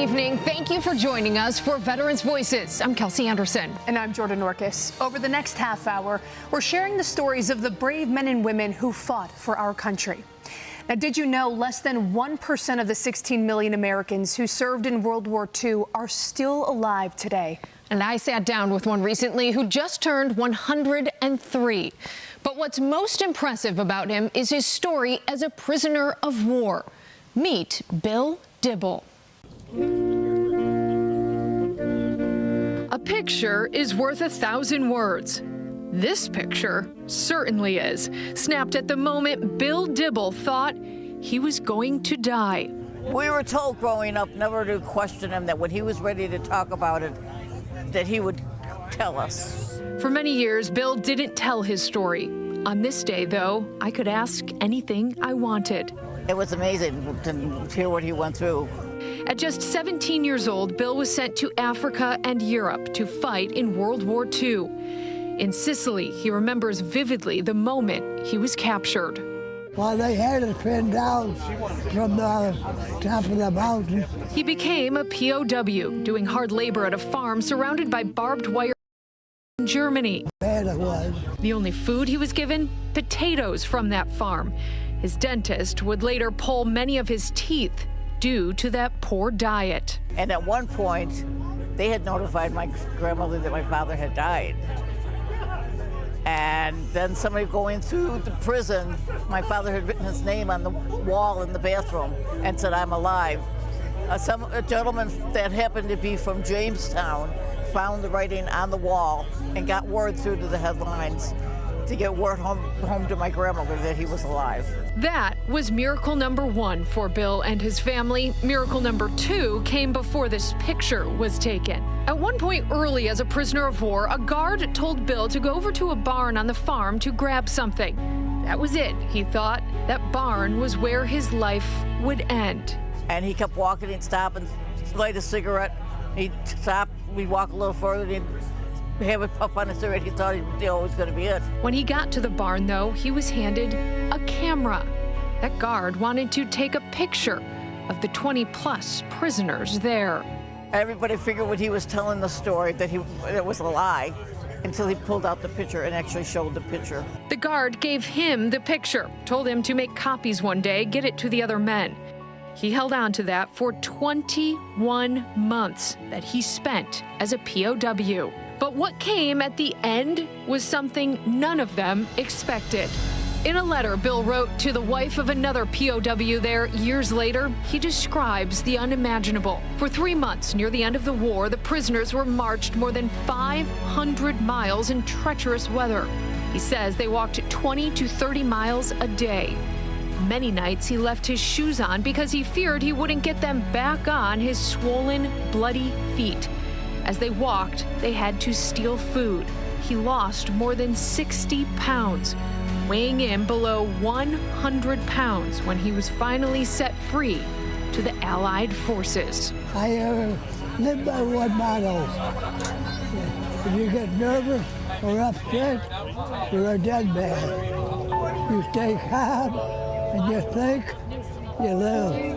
evening. Thank you for joining us for Veterans Voices. I'm Kelsey Anderson. And I'm Jordan Orkis. Over the next half hour, we're sharing the stories of the brave men and women who fought for our country. Now, did you know less than 1% of the 16 million Americans who served in World War II are still alive today? And I sat down with one recently who just turned 103. But what's most impressive about him is his story as a prisoner of war. Meet Bill Dibble. A picture is worth 1,000 words. This picture certainly is. Snapped at the moment Bill Dibble thought he was going to die. We were told growing up never to question him, that when he was ready to talk about it, that he would tell us. For many years, Bill didn't tell his story. On this day, though, I could ask anything I wanted. It was amazing to hear what he went through. At just 17 years old, Bill was sent to Africa and Europe to fight in World War II. In Sicily, he remembers vividly the moment he was captured. Well, they had us pinned down from the top of the mountain. He became a POW, doing hard labor at a farm surrounded by barbed wire in Germany. Bad it was. The only food he was given? Potatoes from that farm. His dentist would later pull many of his teeth due to that poor diet. And at one point, they had notified my grandmother that my father had died. And then somebody going through the prison, my father had written his name on the wall in the bathroom and said, "I'm alive." A gentleman that happened to be from Jamestown found the writing on the wall and got word through to the headlines to get word home to my grandmother that he was alive. That was miracle number one for Bill and his family. Miracle number two came before this picture was taken. At one point early as a prisoner of war, a guard told Bill to go over to a barn on the farm to grab something. That was it, he thought. That barn was where his life would end. And he kept walking, he'd stop and light a cigarette. He'd stop, we'd walk a little further, and he'd have a puff on his cigarette. He thought it was going to be it. When he got to the barn, though, he was handed a camera. That guard wanted to take a picture of the 20-plus prisoners there. Everybody figured when he was telling the story that it was a lie until he pulled out the picture and actually showed the picture. The guard gave him the picture, told him to make copies one day, get it to the other men. He held on to that for 21 months that he spent as a POW. But what came at the end was something none of them expected. In a letter Bill wrote to the wife of another POW there years later, he describes the unimaginable. For 3 months near the end of the war, the prisoners were marched more than 500 miles in treacherous weather. He says they walked 20 to 30 miles a day. Many nights he left his shoes on because he feared he wouldn't get them back on his swollen, bloody feet. As they walked, they had to steal food. He lost more than 60 pounds, weighing in below 100 pounds when he was finally set free to the Allied forces. I live by one motto. If you get nervous or upset, you're a dead man. You stay calm and you think, you live.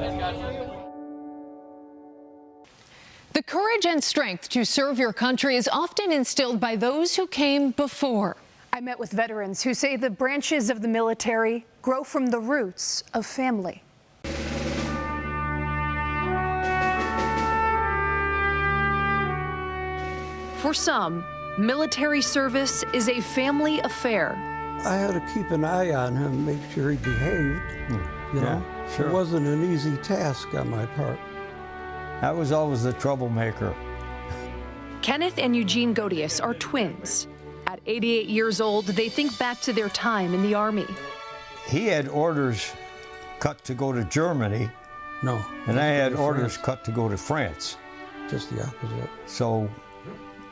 The courage and strength to serve your country is often instilled by those who came before. I met with veterans who say the branches of the military grow from the roots of family. For some, military service is a family affair. I had to keep an eye on him, make sure he behaved. You know, sure. It wasn't an easy task on my part. I was always the troublemaker. Kenneth and Eugene Godius are twins. At 88 years old, they think back to their time in the Army. He had orders cut to go to Germany, No. and I had to orders France. cut to go to France. Just the opposite. So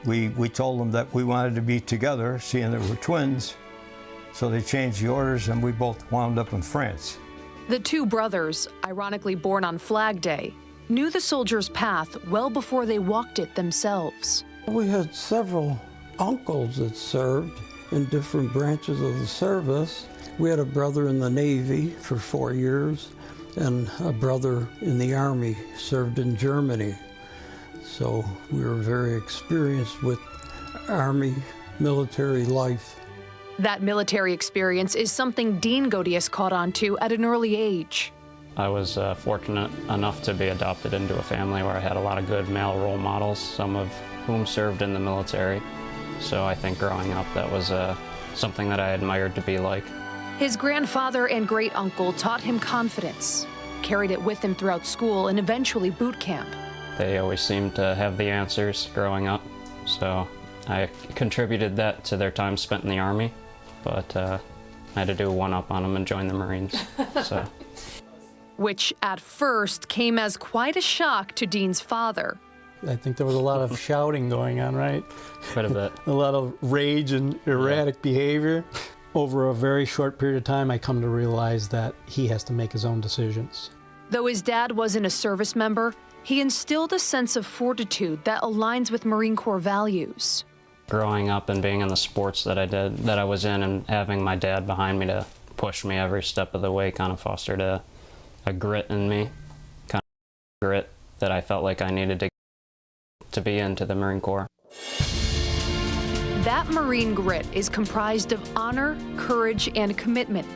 we told them that we wanted to be together, seeing that we're twins. So they changed the orders, and we both wound up in France. The two brothers, ironically born on Flag Day, knew the soldier's path well before they walked it themselves. We had several uncles that served in different branches of the service. We had a brother in the Navy for 4 years, and a brother in the Army served in Germany. So we were very experienced with Army military life. That military experience is something Dean Godius caught on to at an early age. I was fortunate enough to be adopted into a family where I had a lot of good male role models, some of whom served in the military. So I think growing up, that was something that I admired to be like. His grandfather and great-uncle taught him confidence, carried it with him throughout school and eventually boot camp. They always seemed to have the answers growing up, so I contributed that to their time spent in the Army, but I had to do a one-up on them and join the Marines. So. Which at first came as quite a shock to Dean's father. I think there was a lot of shouting going on, right? Quite a bit. A lot of rage and erratic behavior. Over a very short period of time, I come to realize that he has to make his own decisions. Though his dad wasn't a service member, he instilled a sense of fortitude that aligns with Marine Corps values. Growing up and being in the sports that I was in, and having my dad behind me to push me every step of the way kind of fostered a grit in me, kind of grit that I felt like I needed to be into the Marine Corps. That Marine grit is comprised of honor, courage, and commitment,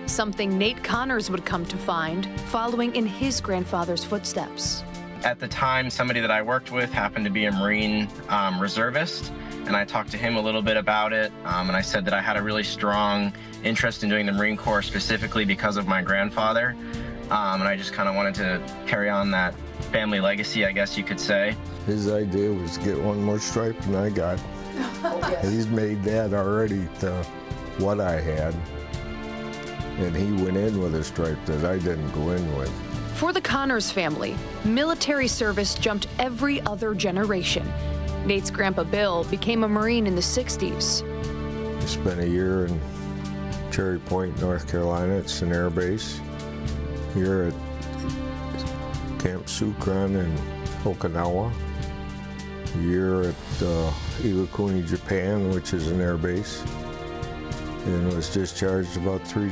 something Nate Connors would come to find following in his grandfather's footsteps. At the time, somebody that I worked with happened to be a Marine reservist, and I talked to him a little bit about it, and I said that I had a really strong interest in doing the Marine Corps specifically because of my grandfather, and I just kind of wanted to carry on that family legacy, I guess you could say. His idea was to get one more stripe than I got. He's made that already to what I had, and he went in with a stripe that I didn't go in with. For the Connors family, military service jumped every other generation. Nate's grandpa Bill became a Marine in the 60s. I spent a year in Cherry Point, North Carolina. It's an air base. Here at Camp Sukran in Okinawa. A year at Iwakuni, Japan, which is an air base. And was discharged about three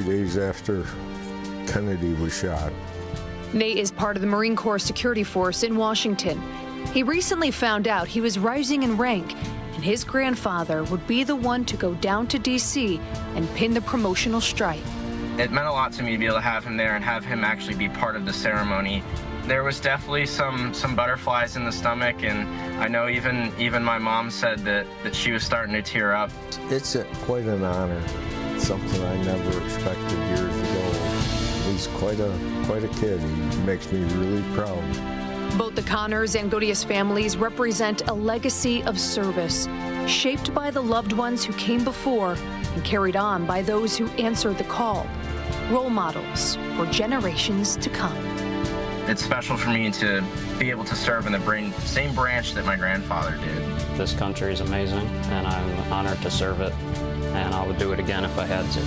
days after Kennedy was shot. Nate is part of the Marine Corps Security Force in Washington. He recently found out he was rising in rank, and his grandfather would be the one to go down to D.C. and pin the promotional stripe. It meant a lot to me to be able to have him there and have him actually be part of the ceremony. There was definitely some butterflies in the stomach, and I know even my mom said that she was starting to tear up. It's quite an honor. It's something I never expected years ago. He's quite a kid. He makes me really proud. Both the Connors and Godius families represent a legacy of service, shaped by the loved ones who came before and carried on by those who answered the call. Role models for generations to come. It's special for me to be able to serve in the same branch that my grandfather did. This country is amazing, and I'm honored to serve it, and I would do it again if I had to.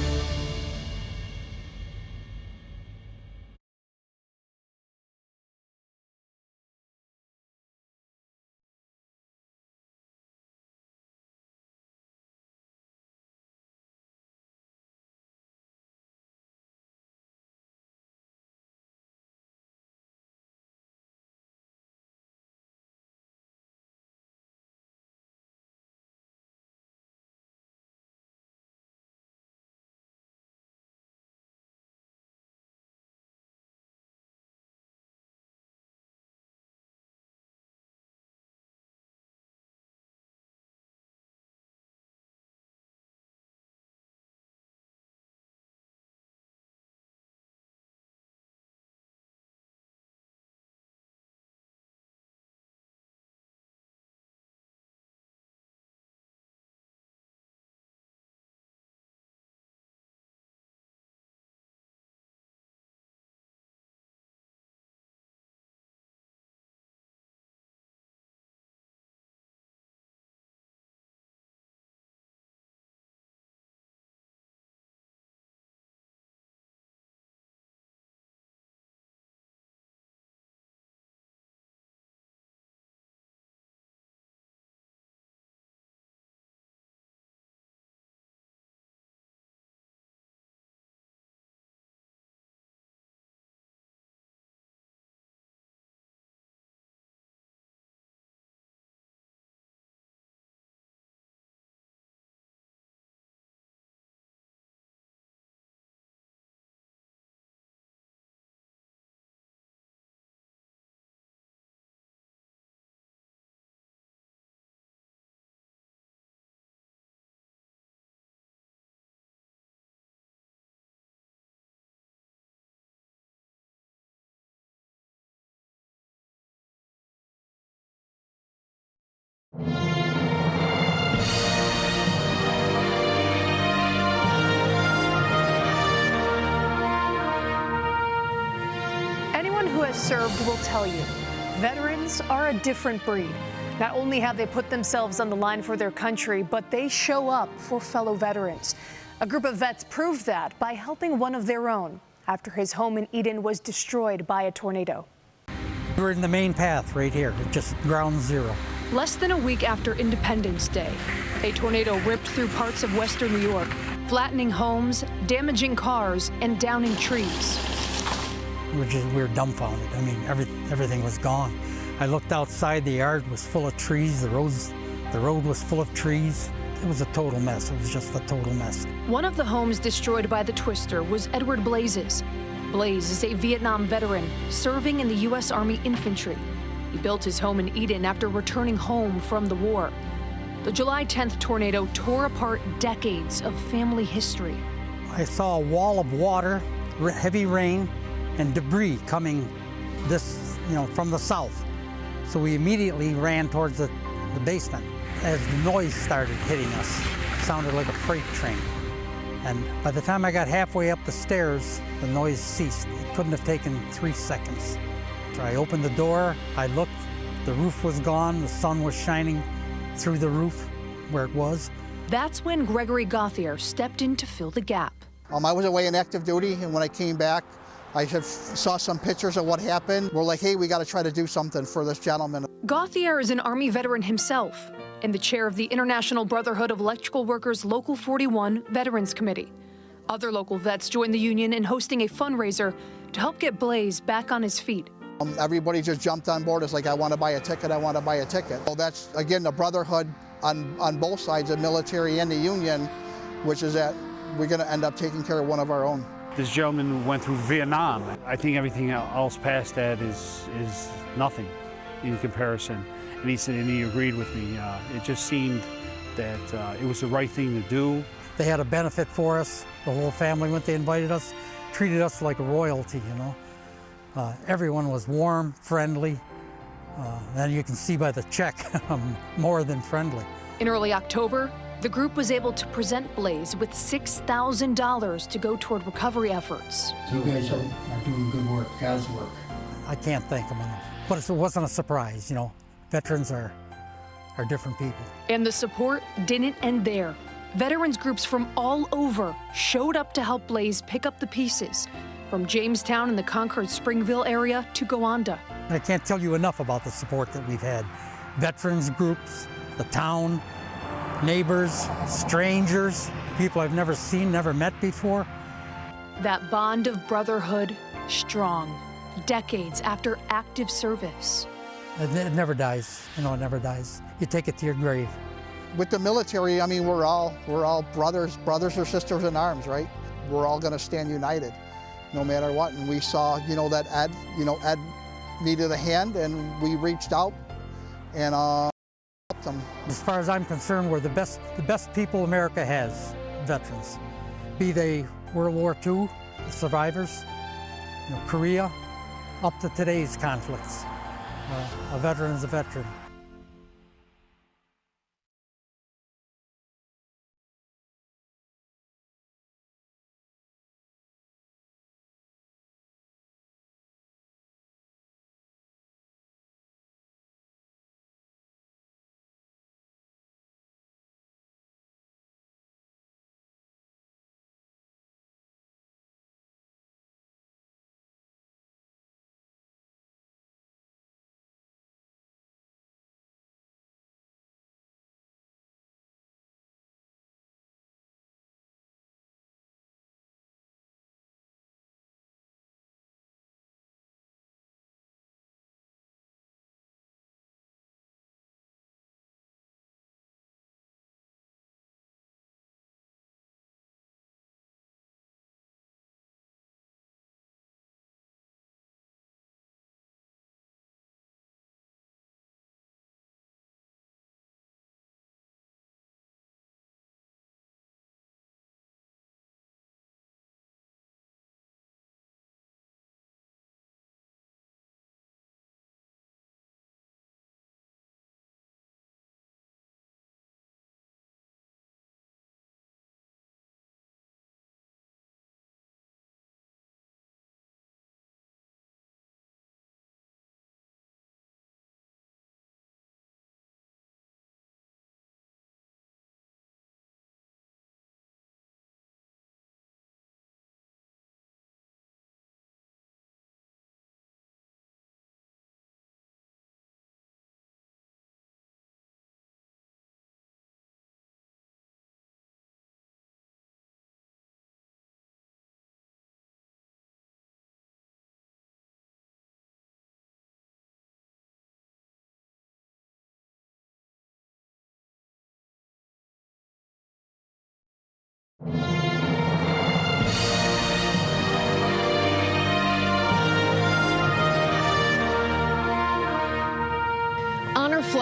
who has served will tell you, veterans are a different breed. Not only have they put themselves on the line for their country, but they show up for fellow veterans. A group of vets proved that by helping one of their own after his home in Eden was destroyed by a tornado. We're in the main path right here, just ground zero. Less than a week after Independence Day, a tornado ripped through parts of western New York, flattening homes, damaging cars, and downing trees. We were dumbfounded. I mean, everything was gone. I looked outside, the yard was full of trees, the road was full of trees. It was a total mess. It was just a total mess. One of the homes destroyed by the twister was Edward Blaze's. Blaze is a Vietnam veteran serving in the U.S. Army Infantry. He built his home in Eden after returning home from the war. The July 10th tornado tore apart decades of family history. I saw a wall of water, heavy rain, and debris coming from the south. So we immediately ran towards the basement. As the noise started hitting us, it sounded like a freight train. And by the time I got halfway up the stairs, the noise ceased. It couldn't have taken 3 seconds. So I opened the door, I looked, the roof was gone, the sun was shining through the roof where it was. That's when Gregory Gauthier stepped in to fill the gap. I was away in active duty, and when I came back, I saw some pictures of what happened. We're like, hey, we got to try to do something for this gentleman. Gauthier is an Army veteran himself and the chair of the International Brotherhood of Electrical Workers Local 41 Veterans Committee. Other local vets joined the union in hosting a fundraiser to help get Blaze back on his feet. Everybody just jumped on board. It's like, I want to buy a ticket, I want to buy a ticket. So that's, again, the brotherhood on both sides, the military and the union, which is that we're going to end up taking care of one of our own. This gentleman went through Vietnam. I think everything else past that is nothing in comparison. And he said, and he agreed with me. It just seemed that it was the right thing to do. They had a benefit for us. The whole family went, they invited us, treated us like royalty, you know. Everyone was warm, friendly. And you can see by the check, more than friendly. In early October, the group was able to present Blaze with $6,000 to go toward recovery efforts. You guys are doing good work, God's work. I can't thank them enough. But it wasn't a surprise, you know. Veterans are different people. And the support didn't end there. Veterans groups from all over showed up to help Blaze pick up the pieces, from Jamestown in the Concord Springville area to Gowanda. I can't tell you enough about the support that we've had. Veterans groups, the town, neighbors, strangers, people I've never seen, never met before. That bond of brotherhood, strong, decades after active service. It never dies, you know, it never dies. You take it to your grave. With the military, I mean, we're all brothers or sisters in arms, right? We're all going to stand united, no matter what. And we saw, that Ed needed a hand, and we reached out and helped him. As far as I'm concerned, we're the best people America has, veterans. Be they World War II survivors, Korea, up to today's conflicts. A veteran's a veteran.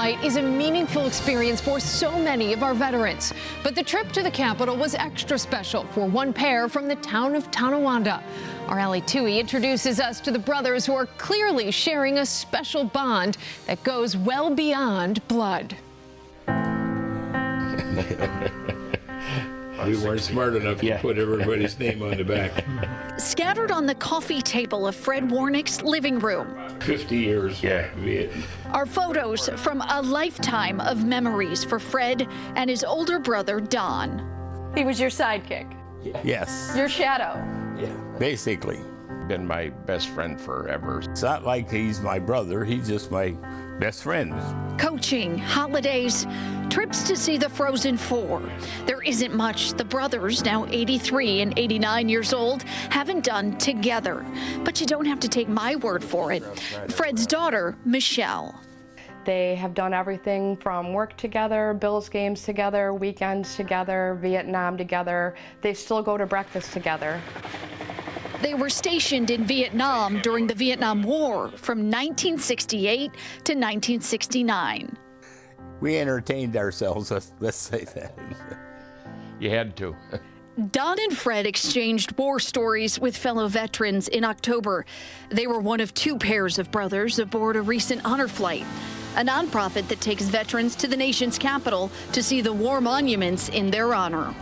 flight is a meaningful experience for so many of our veterans. But the trip to the Capitol was extra special for one pair from the town of Tonawanda. Our Allie Tui introduces us to the brothers who are clearly sharing a special bond that goes well beyond blood. We weren't smart enough to put everybody's name on the back. Scattered on the coffee table of Fred Warnick's living room 50 years. are photos from a lifetime of memories for Fred and his older brother, Don. He was your sidekick, Yes, your shadow. basically. Been my best friend forever. It's not like he's my brother, he's just my best friend. Coaching, holidays, trips to see the Frozen Four. There isn't much the brothers, now 83 and 89 years old, haven't done together. But you don't have to take my word for it. Fred's daughter, Michelle. They have done everything from work together, Bills games together, weekends together, Vietnam together. They still go to breakfast together. They were stationed in Vietnam during the Vietnam War from 1968 to 1969. We entertained ourselves, let's say that. You had to. Don and Fred exchanged war stories with fellow veterans in October. They were one of two pairs of brothers aboard a recent honor flight, a nonprofit that takes veterans to the nation's capital to see the war monuments in their honor.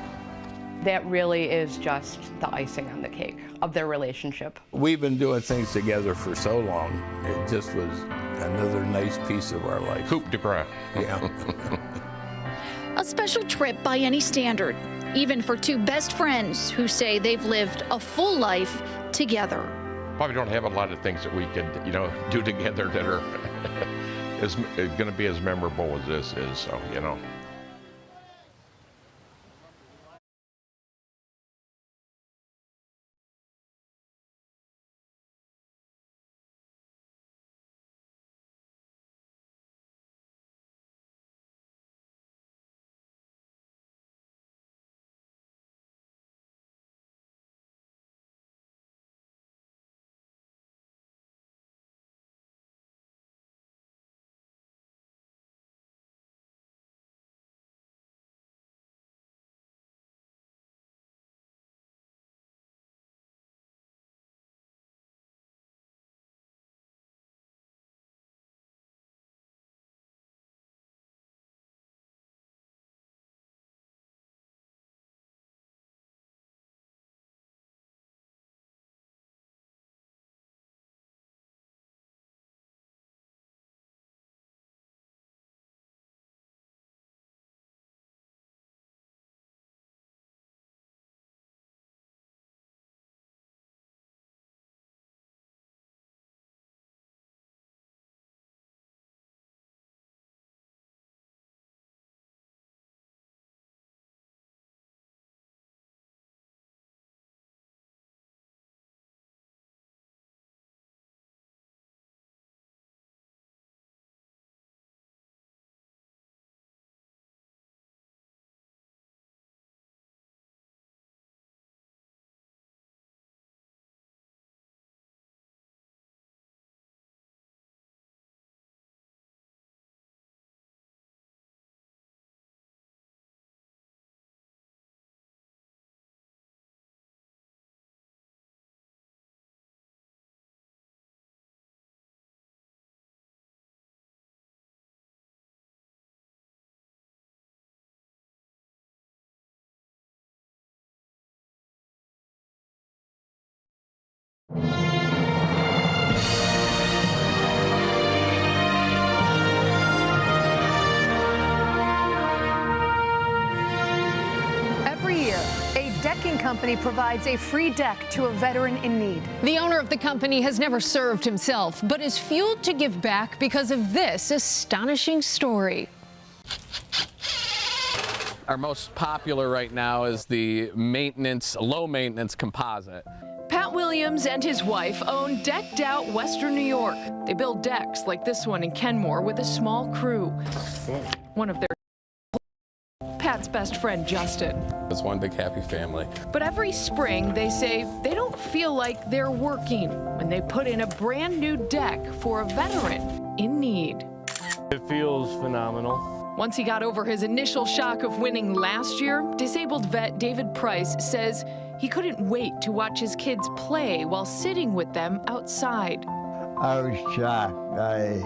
That really is just the icing on the cake of their relationship. We've been doing things together for so long, it just was another nice piece of our life. Coupe de grace. Yeah. A special trip by any standard, even for two best friends who say they've lived a full life together. Probably don't have a lot of things that we could, do together that are going to be as memorable as this is, so, Decking company provides a free deck to a veteran in need. The owner of the company has never served himself, but is fueled to give back because of this astonishing story. Our most popular right now is the low maintenance composite. Pat Williams and his wife own Decked Out Western New York. They build decks like this one in Kenmore with a small crew. One of their Pat's best friend, Justin. It's one big happy family. But every spring, they say they don't feel like they're working when they put in a brand new deck for a veteran in need. It feels phenomenal. Once he got over his initial shock of winning last year, disabled vet David Price says he couldn't wait to watch his kids play while sitting with them outside. I was shocked. I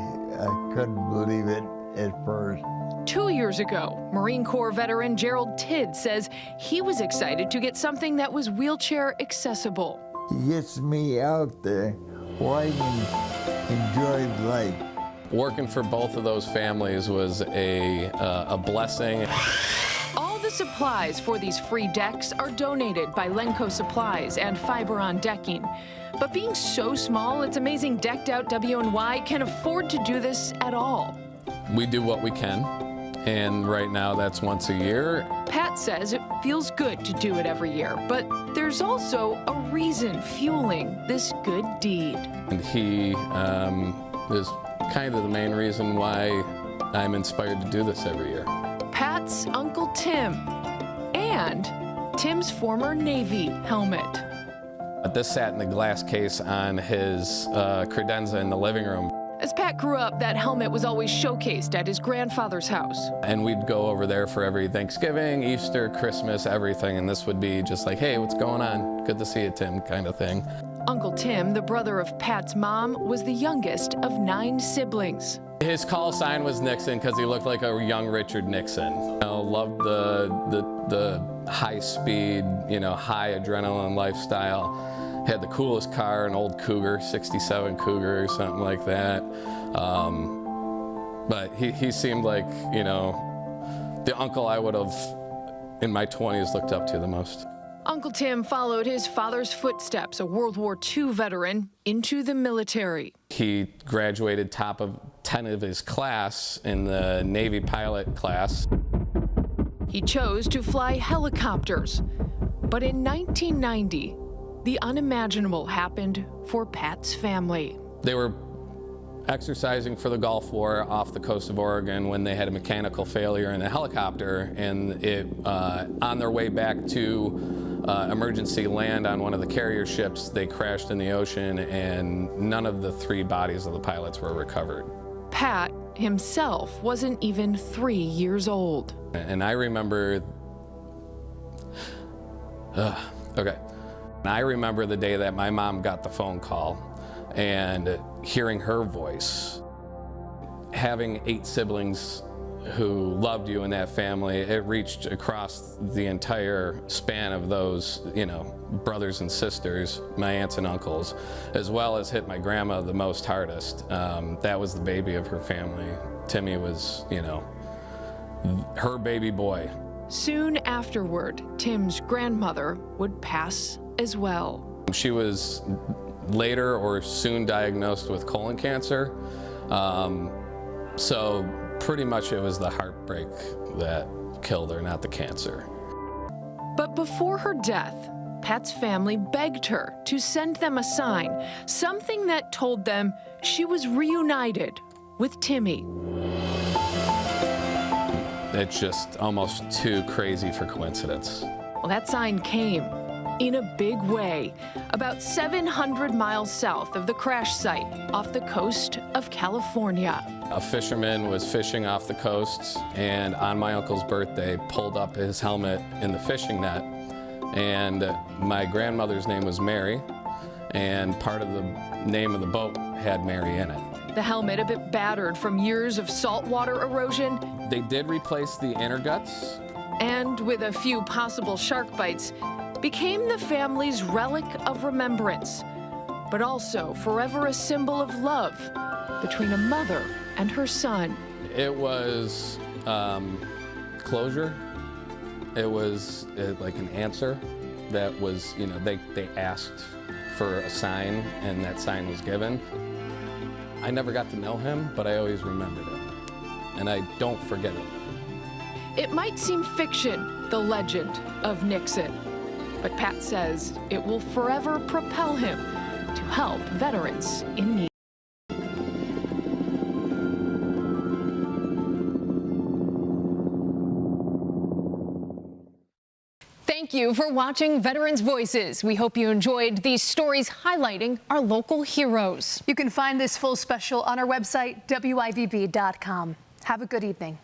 couldn't believe it at first. 2 years ago, Marine Corps veteran Gerald Tidd says he was excited to get something that was wheelchair accessible. He gets me out there where I can enjoy life. Working for both of those families was a blessing. All the supplies for these free decks are donated by Lenco Supplies and Fiberon Decking. But being so small, it's amazing Decked Out WNY can afford to do this at all. We do what we can, and right now that's once a year. Pat says it feels good to do it every year, but there's also a reason fueling this good deed. And he is kind of the main reason why I'm inspired to do this every year. Pat's Uncle Tim and Tim's former Navy helmet. This sat in the glass case on his credenza in the living room. As Pat grew up, that helmet was always showcased at his grandfather's house. And we'd go over there for every Thanksgiving, Easter, Christmas, everything. And this would be just like, hey, what's going on? Good to see you, Tim, kind of thing. Uncle Tim, the brother of Pat's mom, was the youngest of 9 siblings. His call sign was Nixon because he looked like a young Richard Nixon. Loved the high speed, high adrenaline lifestyle. Had the coolest car, an old Cougar, 67 Cougar or something like that. But he seemed like, the uncle I would have, in my 20s, looked up to the most. Uncle Tim followed his father's footsteps, a World War II veteran, into the military. He graduated top of 10 of his class in the Navy pilot class. He chose to fly helicopters. But in 1990, the unimaginable happened for Pat's family. They were exercising for the Gulf War off the coast of Oregon when they had a mechanical failure in a helicopter, and on their way back to emergency land on one of the carrier ships, they crashed in the ocean, and none of the 3 bodies of the pilots were recovered. Pat himself wasn't even 3 years old. And I remember, I remember the day that my mom got the phone call and hearing her voice. Having 8 siblings who loved you in that family, it reached across the entire span of those, brothers and sisters, my aunts and uncles, as well as hit my grandma the most hardest. That was the baby of her family. Timmy was, her baby boy. Soon afterward, Tim's grandmother would pass as well. She was later or soon diagnosed with colon cancer. So pretty much it was the heartbreak that killed her, not the cancer. But before her death, Pat's family begged her to send them a sign, something that told them she was reunited with Timmy. It's just almost too crazy for coincidence. Well, that sign came in a big way, about 700 miles south of the crash site off the coast of California. A fisherman was fishing off the coast and on my uncle's birthday pulled up his helmet in the fishing net. And my grandmother's name was Mary, and part of the name of the boat had Mary in it. The helmet, a bit battered from years of saltwater erosion. They did replace the inner guts. And with a few possible shark bites, became the family's relic of remembrance, but also forever a symbol of love between a mother and her son. It was closure. It was like an answer that was, they asked for a sign, and that sign was given. I never got to know him, but I always remembered it, and I don't forget it. It might seem fiction, the legend of Nixon, but Pat says it will forever propel him to help veterans in need. Thank Thank you for watching Veterans Voices. We hope you enjoyed these stories highlighting our local heroes. You can find this full special on our website, WIVB.com. Have a good evening.